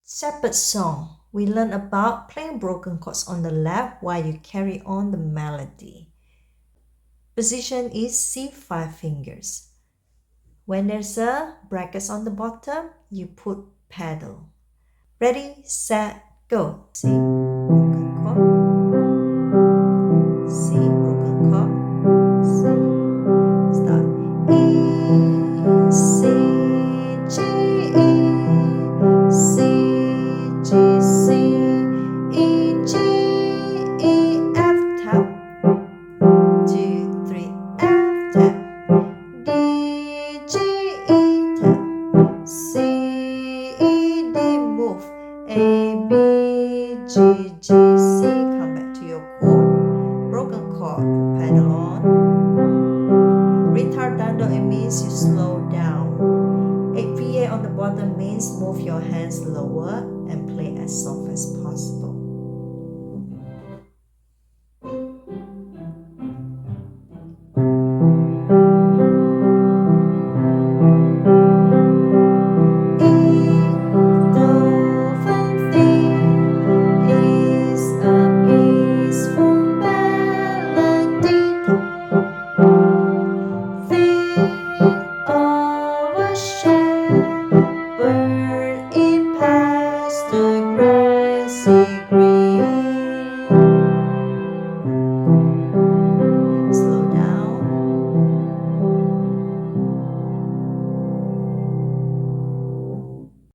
Shepherd song. We learn about playing broken chords on the left while you carry on the melody. Position is C5 fingers. When there's a brackets on the bottom, you put pedal. Ready, set, go. C, broken chord. C, broken chord. C, start. E, C, G, E, C, G, C, E, G, E, F, tap. 2, 3, F, tap. D, G, E, tap. C, E, D, move. A, B, G, G, C. Come back to your chord. Broken chord, pedal on. Ritardando, it means you slow down. 8VA on the bottom means move your hands lower and play as soft as possible.